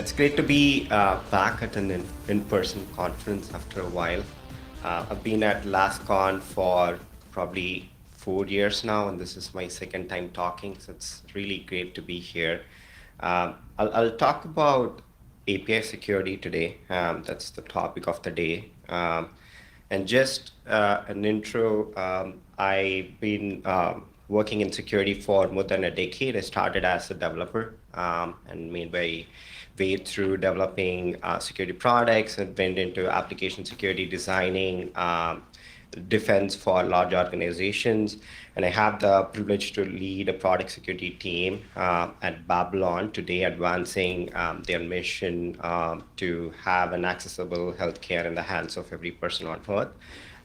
It's great to be back at an in-person conference after a while. I've been at LASCON for probably 4 years now, and this is my second time talking, so it's really great to be here. I'll talk about API security today. That's the topic of the day. And just an intro, I've been working in security for more than a decade. I started as a developer and made my way through developing security products and went into application security designing, defense for large organizations. And I have the privilege to lead a product security team at Babylon today, advancing their mission to have an accessible healthcare in the hands of every person on earth.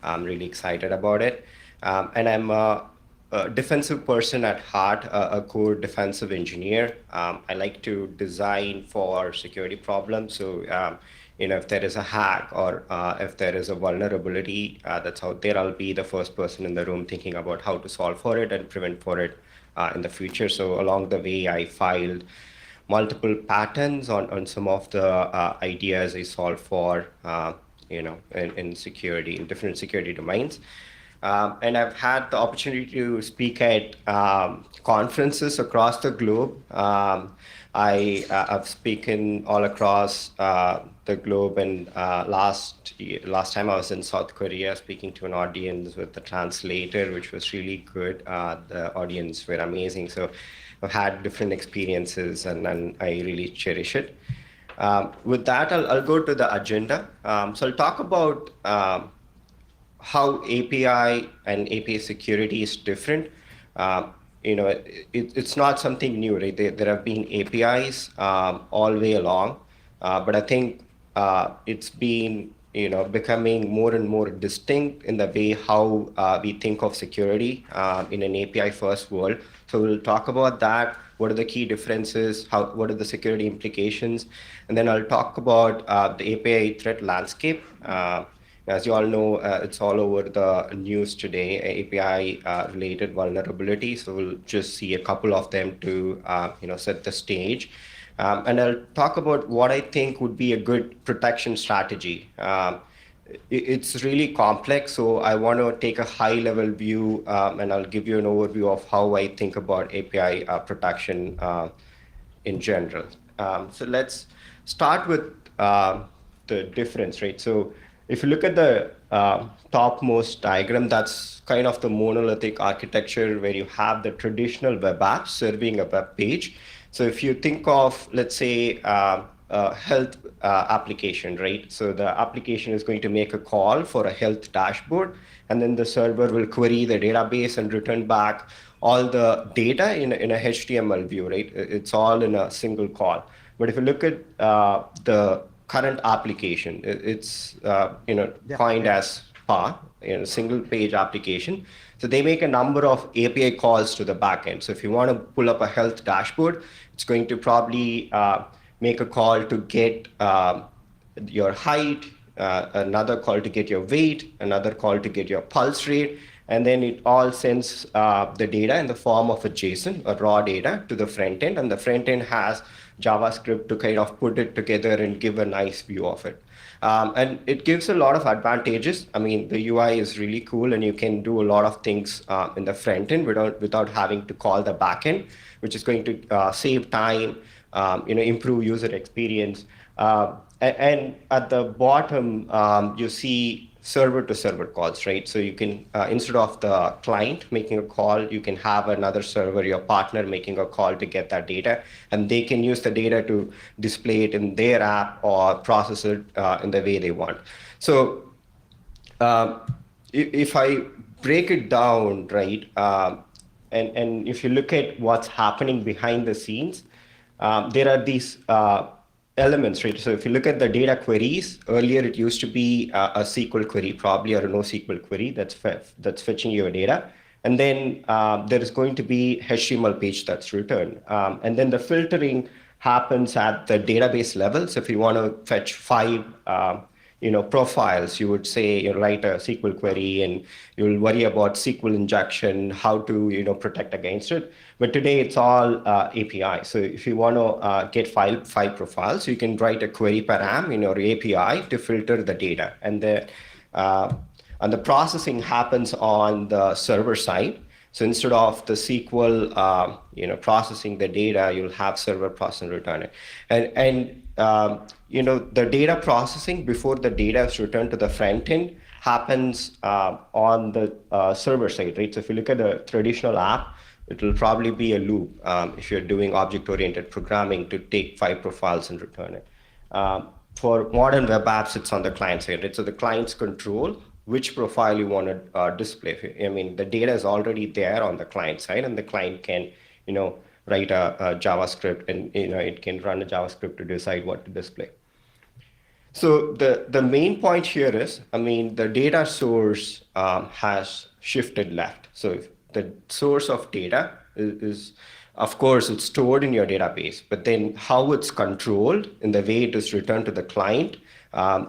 I'm really excited about it. And I'm a defensive person at heart, a core defensive engineer. I like to design for security problems. So, if there is a hack or if there is a vulnerability that's out there, I'll be the first person in the room thinking about how to solve for it and prevent for it in the future. So along the way, I filed multiple patents on some of the ideas I solved for, in security, in different security domains. And I've had the opportunity to speak at conferences across the globe. I've spoken all across the globe, and last time I was in South Korea speaking to an audience with the translator, which was really good. The audience were amazing. So I've had different experiences, and I really cherish it. With that, I'll go to the agenda. So I'll talk about how API and API security is different. It's not something new, right? There have been APIs all the way along, but I think it's been becoming more and more distinct in the way how we think of security in an API first world. So we'll talk about that. What are the key differences? What are the security implications? And then I'll talk about the API threat landscape. As you all know, it's all over the news today, API-related vulnerabilities. So we'll just see a couple of them to set the stage. And I'll talk about what I think would be a good protection strategy. It's really complex, so I want to take a high-level view, and I'll give you an overview of how I think about API protection in general. So let's start with the difference, right? So if you look at the topmost diagram, that's kind of the monolithic architecture where you have the traditional web app serving a web page. So if you think of, let's say, a health application, right? So the application is going to make a call for a health dashboard, and then the server will query the database and return back all the data in a HTML view, right? It's all in a single call. But if you look at the current application, it's coined as SPA, single page application. So they make a number of API calls to the backend. So if you want to pull up a health dashboard, it's going to probably make a call to get your height, another call to get your weight, another call to get your pulse rate, and then it all sends the data in the form of a JSON, a raw data, to the front end, and the front end has JavaScript to kind of put it together and give a nice view of it. And it gives a lot of advantages. I mean, the UI is really cool, and you can do a lot of things in the front end without having to call the back end, which is going to save time, improve user experience. And at the bottom, you see server to server calls, right? So you can, instead of the client making a call, you can have another server, your partner making a call to get that data, and they can use the data to display it in their app or process it in the way they want. So if I break it down, right, and if you look at what's happening behind the scenes, there are these elements, right? So if you look at the data queries, earlier it used to be a SQL query, probably, or a NoSQL query that's fetching your data. And then there is going to be HTML page that's returned. And then the filtering happens at the database level. So if you want to fetch 5 profiles. You would say you write a SQL query and you'll worry about SQL injection, how to protect against it. But today it's all API. So if you want to get file profiles, you can write a query param in your API to filter the data, uh, and the processing happens on the server side. So instead of the SQL, processing the data, you'll have server process and return it. And the data processing before the data is returned to the front end happens on the server side, right? So if you look at the traditional app, it will probably be a loop if you're doing object-oriented programming to take file profiles and return it. For modern web apps, it's on the client side, right? So the clients control which profile you want to display. I mean, the data is already there on the client side, and the client can, write a JavaScript, and it can run a JavaScript to decide what to display. So the main point here is, I mean, the data source has shifted left. So if the source of data is, of course, it's stored in your database, but then how it's controlled in the way it is returned to the client,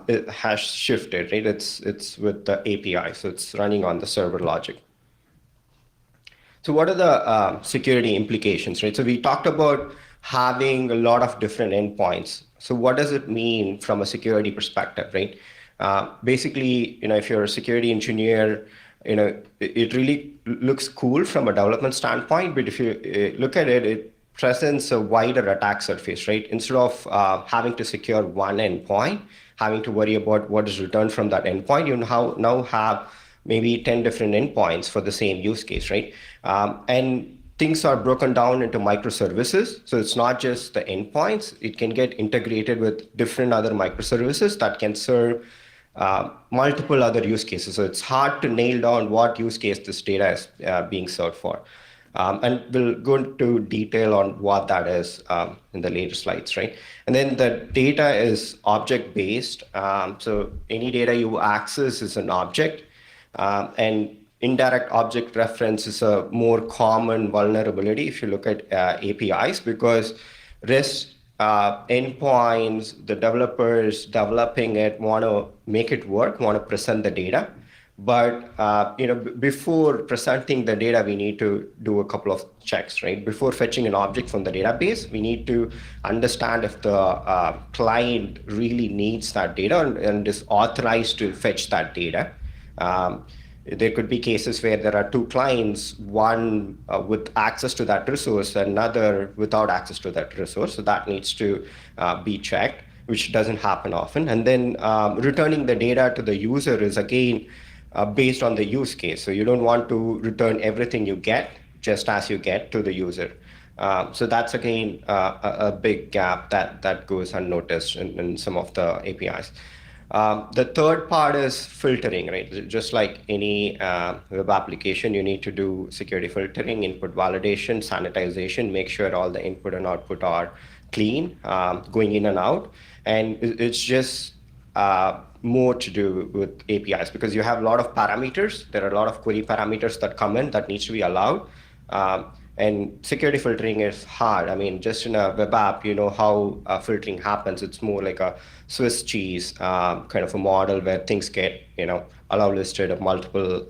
it has shifted, right? It's with the API, so it's running on the server logic. So what are the security implications, right? So we talked about having a lot of different endpoints. So what does it mean from a security perspective, right? Basically, if you're a security engineer, it really looks cool from a development standpoint, but if you look at it, it presents a wider attack surface, right? Instead of having to secure one endpoint, having to worry about what is returned from that endpoint, you now have maybe 10 different endpoints for the same use case, right? And things are broken down into microservices. So it's not just the endpoints, it can get integrated with different other microservices that can serve multiple other use cases. So it's hard to nail down what use case this data is being served for. And we'll go into detail on what that is in the later slides, right? And then the data is object-based. So any data you access is an object. And indirect object reference is a more common vulnerability if you look at APIs, because REST endpoints, the developers developing it want to make it work, want to present the data. But before presenting the data, we need to do a couple of checks, right? Before fetching an object from the database, we need to understand if the client really needs that data and is authorized to fetch that data. There could be cases where there are two clients, one with access to that resource, another without access to that resource. So that needs to be checked, which doesn't happen often. And then returning the data to the user is again based on the use case. So you don't want to return everything you get just as you get to the user. So that's again a big gap that goes unnoticed in some of the APIs. The third part is filtering, right? Just like any web application, you need to do security filtering, input validation, sanitization, make sure all the input and output are clean, going in and out. And it's just more to do with APIs because you have a lot of parameters. There are a lot of query parameters that come in that needs to be allowed. And security filtering is hard. I mean, just in a web app, you know how filtering happens. It's more like a Swiss cheese kind of a model where things get, allow listed at multiple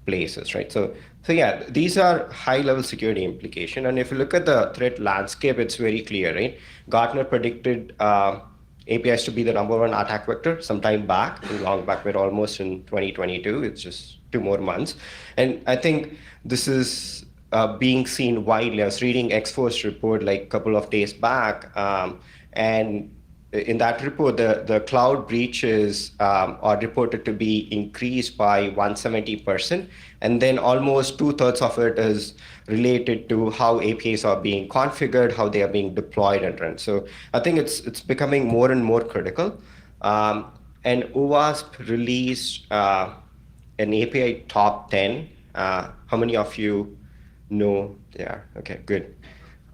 places, right? So yeah, these are high-level security implication. And if you look at the threat landscape, it's very clear, right? Gartner predicted APIs to be the #1 attack vector sometime back, long back. We're almost in 2022. It's just 2 more months. And I think this is being seen widely. I was reading X-Force report like a couple of days back, and in that report, the cloud breaches are reported to be increased by 170%, and then almost 2/3 of it is related to how APIs are being configured, how they are being deployed and run. So I think it's becoming more and more critical. And OWASP released an API top 10. How many of you know? Yeah, okay, good.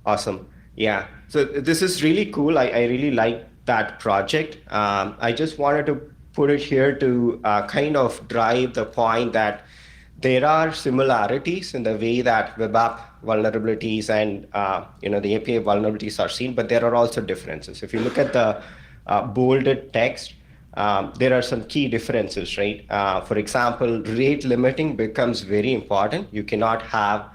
Awesome. Yeah, so this is really cool. I really like that project. I just wanted to put it here to kind of drive the point that there are similarities in the way that web app vulnerabilities and the API vulnerabilities are seen, but there are also differences. If you look at the bolded text, there are some key differences, right? For example, rate limiting becomes very important. You cannot have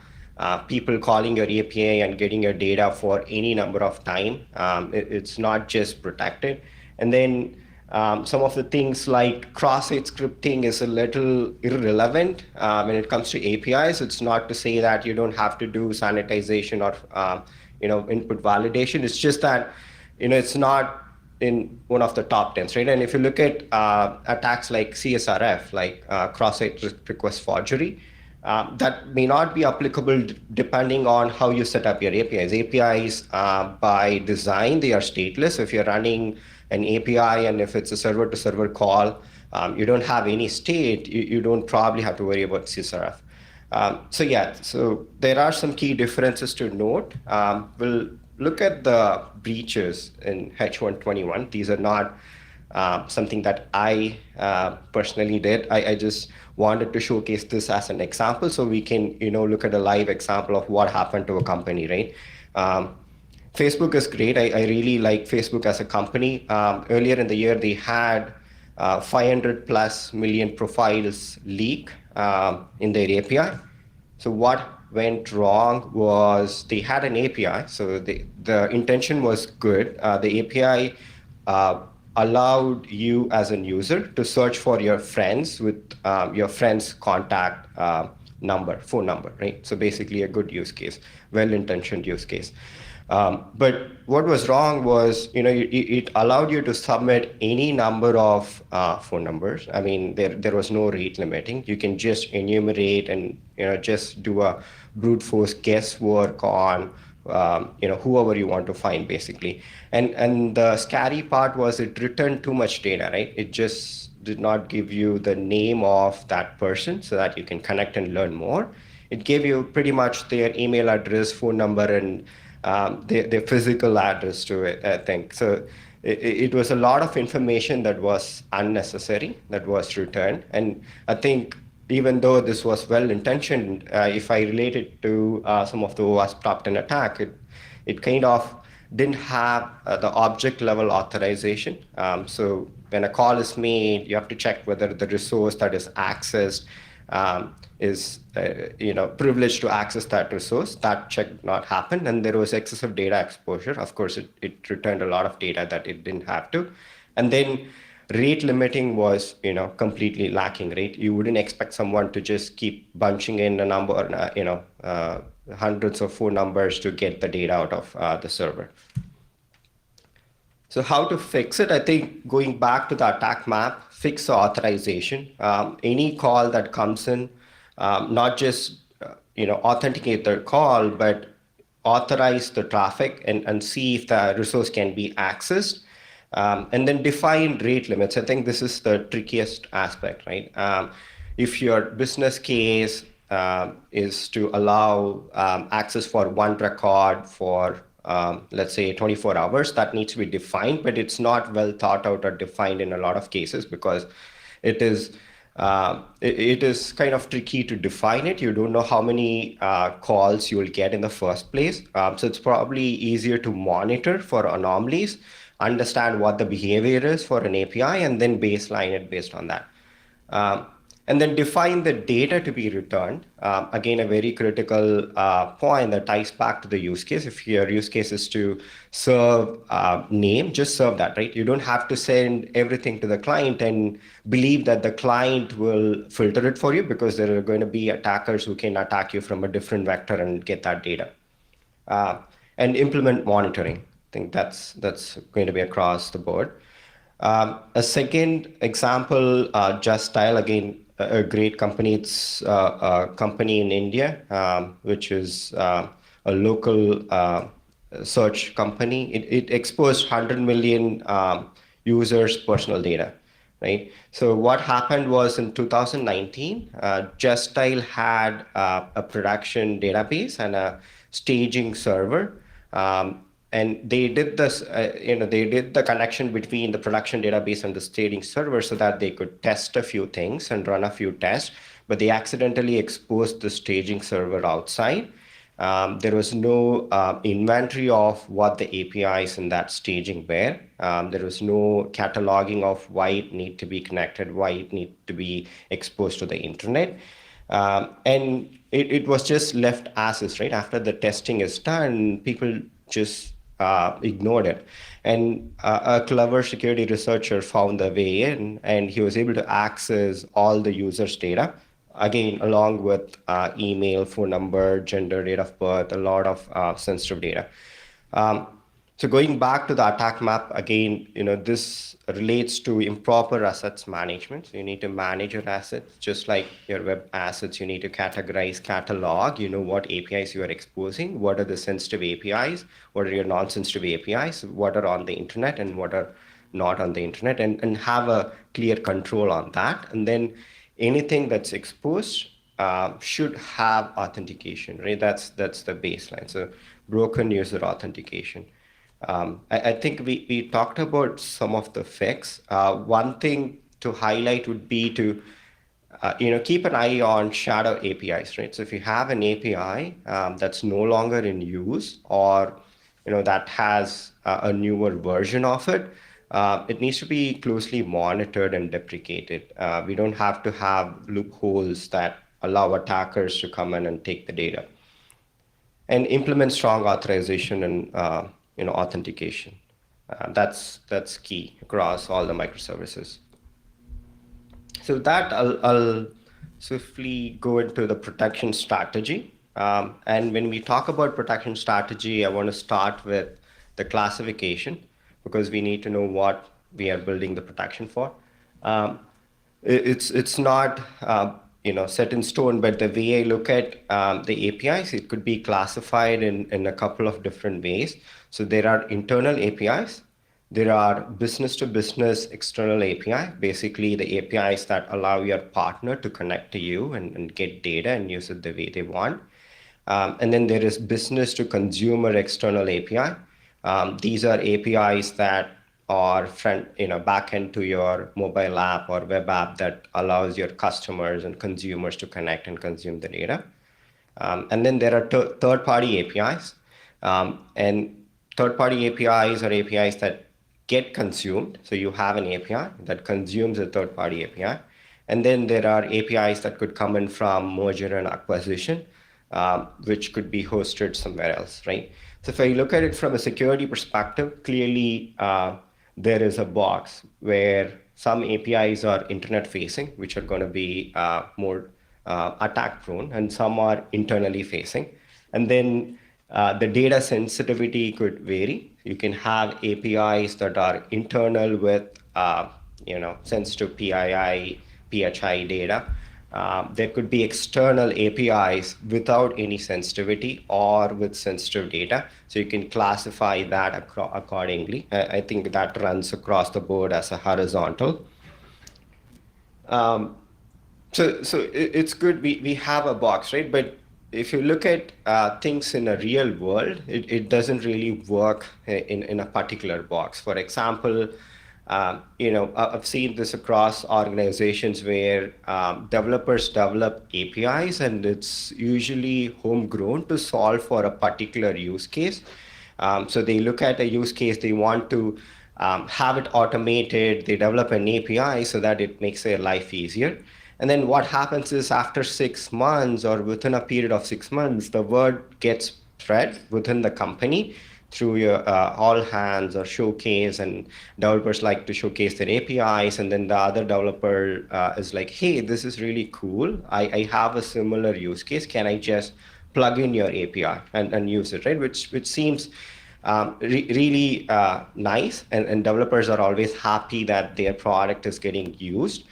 people calling your API and getting your data for any number of time. It's not just protected. And then some of the things like cross-site scripting is a little irrelevant when it comes to APIs. It's not to say that you don't have to do sanitization or input validation. It's just that it's not in one of the top 10s, right? And if you look at attacks like CSRF, like cross-site request forgery, that may not be applicable depending on how you set up your APIs. APIs, by design, they are stateless. If you're running an API and if it's a server-to-server call, you don't have any state, you don't probably have to worry about CSRF. So there are some key differences to note. We'll look at the breaches in H121. These are not something that I personally did. I just wanted to showcase this as an example so we can look at a live example of what happened to a company, right? Facebook is great. I really like Facebook as a company. Earlier in the year, they had 500 plus million profiles leak in their API. So what went wrong was they had an API. So the intention was good. The API allowed you as an user to search for your friends with your friend's contact phone number, right? So basically a good use case, well-intentioned use case. But what was wrong was, it allowed you to submit any number of phone numbers. I mean, there was no rate limiting. You can just enumerate and just do a brute force guesswork on whoever you want to find, basically. And the scary part was it returned too much data, right? It just did not give you the name of that person so that you can connect and learn more. It gave you pretty much their email address, phone number, and their physical address to it, I think. So it was a lot of information that was unnecessary that was returned. And I think even though this was well-intentioned, if I relate it to some of the OWASP top 10 attack, it kind of didn't have the object level authorization. So when a call is made, you have to check whether the resource that is accessed is privileged to access that resource. That check did not happen, and there was excessive data exposure. Of course, it returned a lot of data that it didn't have to. And then rate limiting was completely lacking, right? You wouldn't expect someone to just keep bunching in a number, hundreds of phone numbers to get the data out of the server. So how to fix it? I think going back to the attack map, fix the authorization. Any call that comes in, not just authenticate the call, but authorize the traffic and see if the resource can be accessed. And then define rate limits. I think this is the trickiest aspect, right? If your business case is to allow access for one record for let's say 24 hours, that needs to be defined, but it's not well thought out or defined in a lot of cases because it is kind of tricky to define it. You don't know how many calls you will get in the first place. So it's probably easier to monitor for anomalies, understand what the behavior is for an API, and then baseline it based on that. And then define the data to be returned. Again, a very critical point that ties back to the use case. If your use case is to serve name, just serve that, right? You don't have to send everything to the client and believe that the client will filter it for you, because there are going to be attackers who can attack you from a different vector and get that data. And implement monitoring. I think that's going to be across the board. A second example, Just Dial, again, a great company. It's a company in India, which is a local search company. It exposed 100 million users' personal data, right? So what happened was in 2019, Just Dial had a production database and a staging server. And they did this, they did the connection between the production database and the staging server so that they could test a few things and run a few tests, but they accidentally exposed the staging server outside. There was no inventory of what the APIs in that staging were. There was no cataloging of why it need to be connected, why it need to be exposed to the internet. And it was just left as is, right? After the testing is done, people just ignored it. And a clever security researcher found the way in, and he was able to access all the users' data, again, along with email, phone number, gender, date of birth, a lot of sensitive data. Um, so going back to the attack map again, this relates to improper assets management. So you need to manage your assets, just like your web assets. You need to categorize, catalog. You know what APIs you are exposing. What are the sensitive APIs? What are your non-sensitive APIs? What are on the internet and what are not on the internet? And have a clear control on that. And then anything that's exposed should have authentication, right? That's the baseline. So broken user authentication. I think we talked about some of the fix. One thing to highlight would be to keep an eye on shadow APIs, right? So if you have an API that's no longer in use, or that has a newer version of it, it needs to be closely monitored and deprecated. We don't have to have loopholes that allow attackers to come in and take the data. And implement strong authorization and authentication. That's key across all the microservices. So that I'll swiftly go into the protection strategy. And when we talk about protection strategy, I want to start with the classification, because we need to know what we are building the protection for. It's not set in stone, but the way I look at the APIs, it could be classified in a couple of different ways. So there are internal APIs. There are business to business external API, basically the APIs that allow your partner to connect to you and get data and use it the way they want. And then there is business to consumer external API. These are APIs that are back end to your mobile app or web app that allows your customers and consumers to connect and consume the data. And then there are third-party APIs. And third-party APIs are APIs that get consumed. So you have an API that consumes a third-party API. And then there are APIs that could come in from merger and acquisition, which could be hosted somewhere else, right? So if I look at it from a security perspective, clearly there is a box where some APIs are internet facing, which are going to be more attack prone, and some are internally facing. And then the data sensitivity could vary. You can have APIs that are internal with sensitive PII, PHI data. There could be external APIs without any sensitivity or with sensitive data. So you can classify that accordingly. I think that runs across the board as a horizontal. So it's good we have a box, right? But if you look at things in a real world, it doesn't really work in a particular box. For example, I've seen this across organizations where developers develop APIs, and it's usually homegrown to solve for a particular use case. So they look at a use case, they want to have it automated, they develop an API so that it makes their life easier. And then what happens is after 6 months or within a period of 6 months, the word gets spread within the company through your all hands or showcase, and developers like to showcase their APIs. And then the other developer is like, hey, this is really cool. I have a similar use case. Can I just plug in your API and use it, right? Which seems really nice, and developers are always happy that their product is getting used.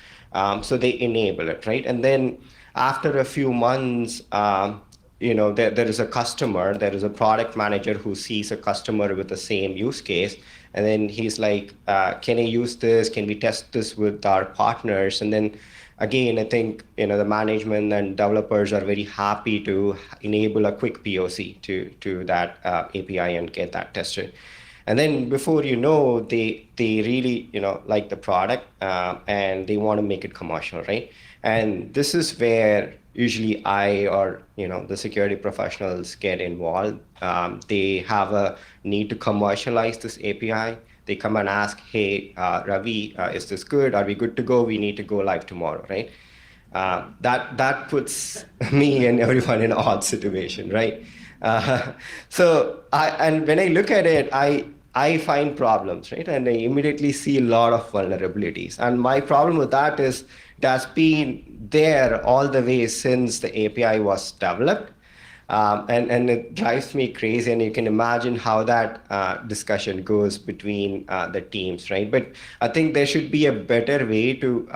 So they enable it, right? And then after a few months, there is a customer, there is a product manager who sees a customer with the same use case. And then he's like, can I use this? Can we test this with our partners? And then again, I think, the management and developers are very happy to enable a quick POC to that API and get that tested. And then before you know, they really like the product and they want to make it commercial, right? And this is where usually I or the security professionals get involved. They have a need to commercialize this API. They come and ask, hey, Ravi, is this good? Are we good to go? We need to go live tomorrow, right? That puts me and everyone in an odd situation, right? Uh, and when I look at it, I find problems, right? And I immediately see a lot of vulnerabilities. And my problem with that is it has been there all the way since the API was developed. And it drives me crazy, and you can imagine how that discussion goes between the teams, right? But I think there should be a better way to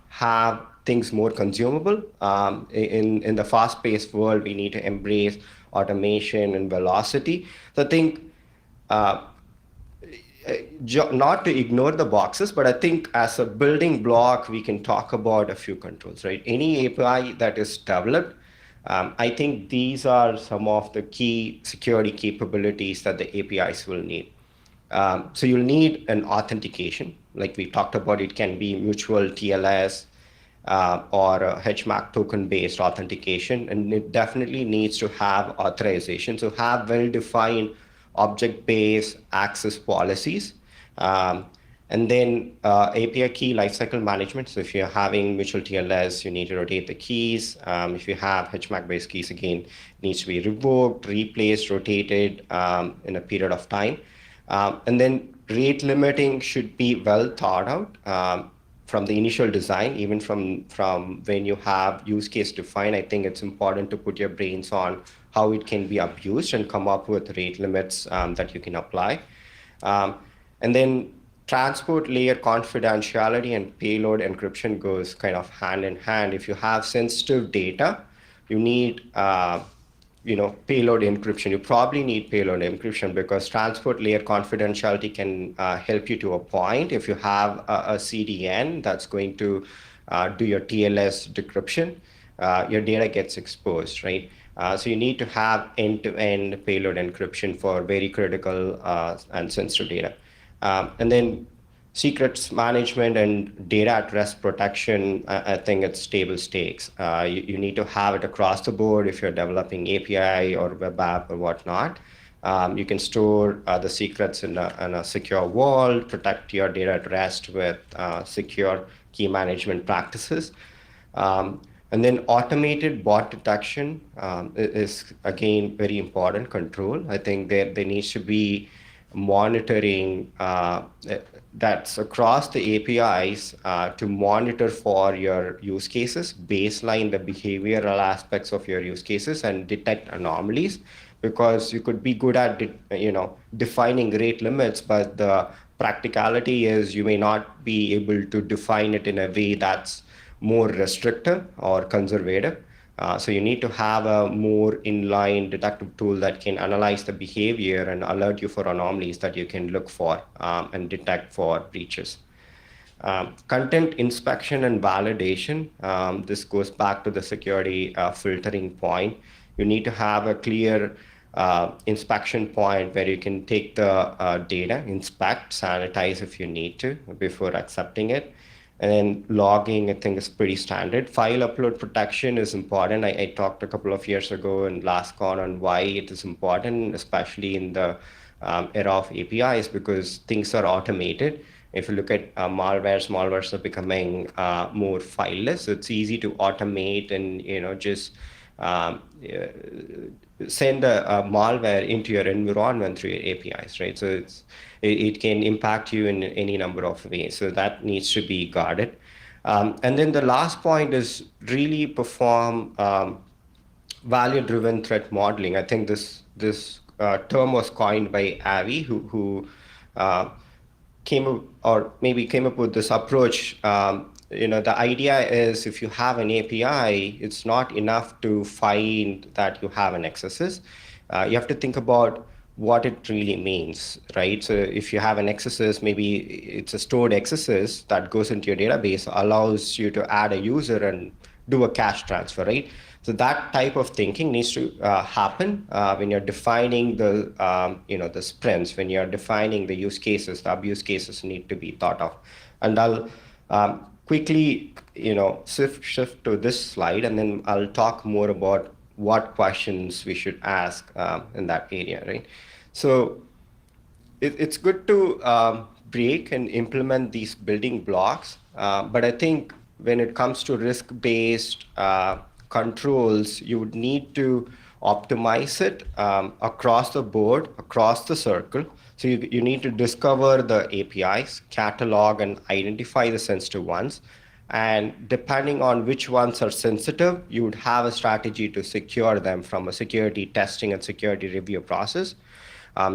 have things more consumable. In the fast-paced world, we need to embrace automation and velocity. So I think uh, not to ignore the boxes, but I think as a building block, we can talk about a few controls, right? Any API that is developed, I think these are some of the key security capabilities that the APIs will need. So you'll need an authentication, like we talked about. It can be mutual TLS or a HMAC token-based authentication, and it definitely needs to have authorization. So have well-defined object-based access policies. Um, and then API key lifecycle management. So if you're having mutual TLS, you need to rotate the keys. If you have HMAC-based keys, again, it needs to be revoked, replaced, rotated in a period of time. And then rate limiting should be well thought out from the initial design, even from when you have use case defined. I think it's important to put your brains on how it can be abused and come up with rate limits that you can apply. Um, and then transport layer confidentiality and payload encryption goes kind of hand in hand. If you have sensitive data, you need payload encryption. You probably need payload encryption because transport layer confidentiality can help you to a point. If you have a CDN that's going to do your TLS decryption, your data gets exposed, right? So you need to have end-to-end payload encryption for very critical and sensitive data. And then secrets management and data at rest protection, I think it's table stakes. You need to have it across the board if you're developing API or web app or whatnot. You can store the secrets in a secure vault, protect your data at rest with secure key management practices. And then automated bot detection is again very important control. I think there needs to be monitoring that's across the APIs to monitor for your use cases, baseline the behavioral aspects of your use cases, and detect anomalies. Because you could be good at defining rate limits, but the practicality is you may not be able to define it in a way that's more restrictive or conservative. So you need to have a more inline detective tool that can analyze the behavior and alert you for anomalies that you can look for and detect for breaches. Content inspection and validation. This goes back to the security filtering point. You need to have a clear inspection point where you can take the data, inspect, sanitize if you need to before accepting it. And then logging, I think, is pretty standard. File upload protection is important. I talked a couple of years ago in LASCON on why it is important, especially in the era of APIs, because things are automated. If you look at malwares are becoming more fileless. So it's easy to automate and just um, send a malware into your environment through your APIs, right? So it can impact you in any number of ways. So that needs to be guarded. And then the last point is really perform value-driven threat modeling. I think this term was coined by Avi, who uh, came up or maybe came up with this approach. The idea is if you have an API, it's not enough to find that you have an XSS. You have to think about what it really means, right? So if you have an XSS, maybe it's a stored XSS that goes into your database, allows you to add a user and do a cache transfer, right? So that type of thinking needs to happen when you're defining the sprints, when you're defining the use cases. The abuse cases need to be thought of. And I'll quickly, shift to this slide, and then I'll talk more about what questions we should ask in that area, right? So it's good to break and implement these building blocks. But I think when it comes to risk-based controls, you would need to optimize it across the board, across the circle. So you need to discover the APIs, catalog, and identify the sensitive ones. And depending on which ones are sensitive, you would have a strategy to secure them from a security testing and security review process.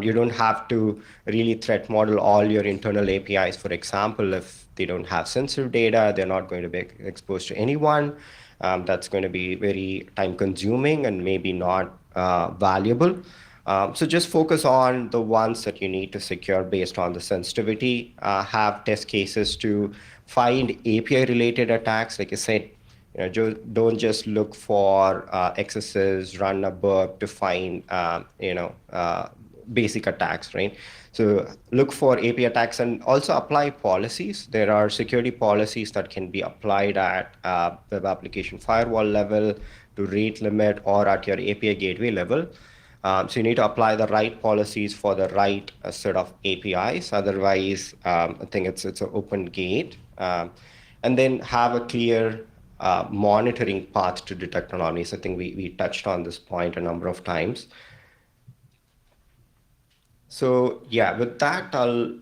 You don't have to really threat model all your internal APIs. For example, if they don't have sensitive data, they're not going to be exposed to anyone. That's going to be very time consuming and maybe not valuable. So just focus on the ones that you need to secure based on the sensitivity. Have test cases to find API related attacks. Like I said, don't just look for excesses, run a burp to find, basic attacks, right? So look for API attacks and also apply policies. There are security policies that can be applied at web application firewall level, to rate limit, or at your API gateway level. So you need to apply the right policies for the right set of APIs. Otherwise, I think it's an open gate. And then have a clear monitoring path to detect anomalies. I think we touched on this point a number of times. So yeah, with that, I'll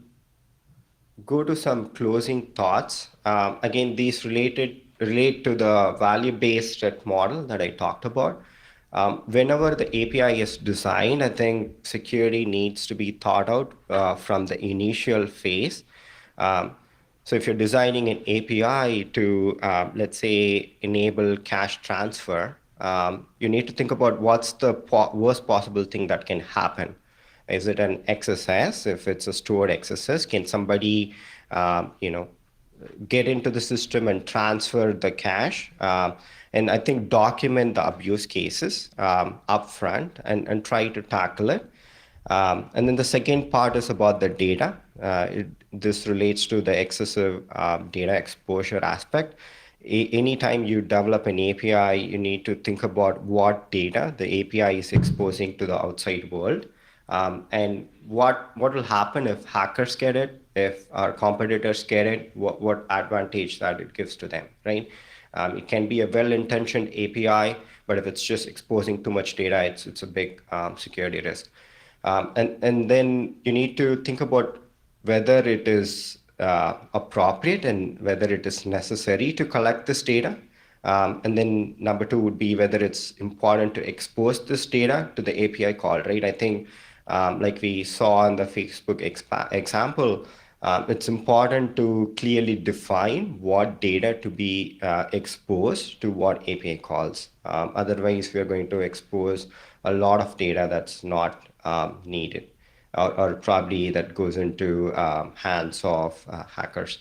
go to some closing thoughts. Again, these relate to the value-based threat model that I talked about. Whenever the API is designed, I think security needs to be thought out from the initial phase. So if you're designing an API to, let's say, enable cash transfer, you need to think about what's the worst possible thing that can happen. Is it an XSS? If it's a stored XSS, can somebody, get into the system and transfer the cache? And I think document the abuse cases upfront and try to tackle it. And then the second part is about the data. This relates to the excessive data exposure aspect. Anytime you develop an API, you need to think about what data the API is exposing to the outside world. And what will happen if hackers get it, if our competitors get it, what advantage that it gives to them, right? It can be a well-intentioned API, but if it's just exposing too much data, it's a big security risk. And then you need to think about whether it is appropriate and whether it is necessary to collect this data. And then number two would be whether it's important to expose this data to the API call, right? I think like we saw in the Facebook example, it's important to clearly define what data to be exposed to what API calls. Otherwise, we are going to expose a lot of data that's not needed, or probably that goes into hands of hackers.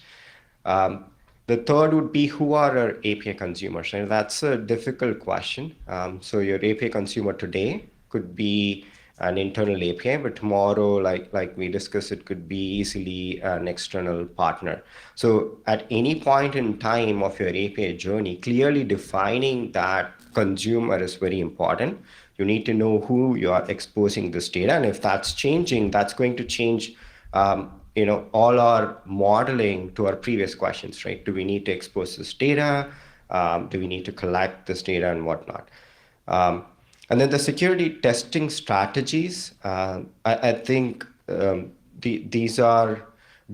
The third would be, who are our API consumers? And that's a difficult question. So your API consumer today could be an internal API, but tomorrow, like we discussed, it could be easily an external partner. So at any point in time of your API journey, clearly defining that consumer is very important. You need to know who you are exposing this data, and if that's changing, that's going to change all our modeling to our previous questions, right? Do we need to expose this data? Do we need to collect this data and whatnot? And then the security testing strategies, I think these are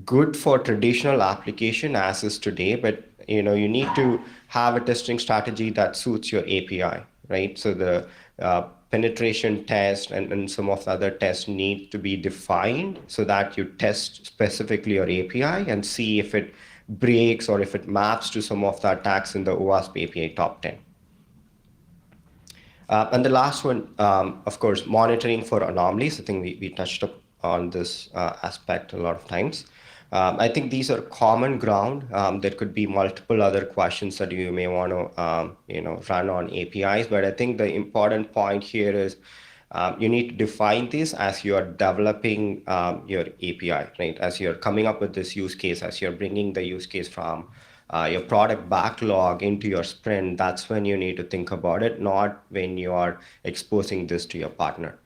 good for traditional application as is today, but you need to have a testing strategy that suits your API, right? So the penetration test and some of the other tests need to be defined so that you test specifically your API and see if it breaks or if it maps to some of the attacks in the OWASP API top 10. And the last one, of course, monitoring for anomalies. I think we touched up on this aspect a lot of times. I think these are common ground. There could be multiple other questions that you may want to run on APIs, but I think the important point here is you need to define this as you are developing your API, right? As you're coming up with this use case, as you're bringing the use case from your product backlog into your sprint, that's when you need to think about it, not when you are exposing this to your partner.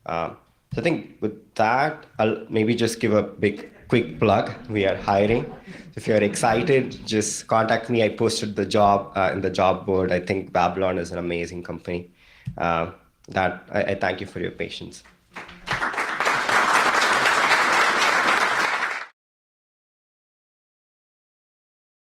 So I think with that, I'll maybe just give a big quick plug. We are hiring. If you're excited, just contact me. I posted the job in the job board. I think Babylon is an amazing company. Uh, that I thank you for your patience.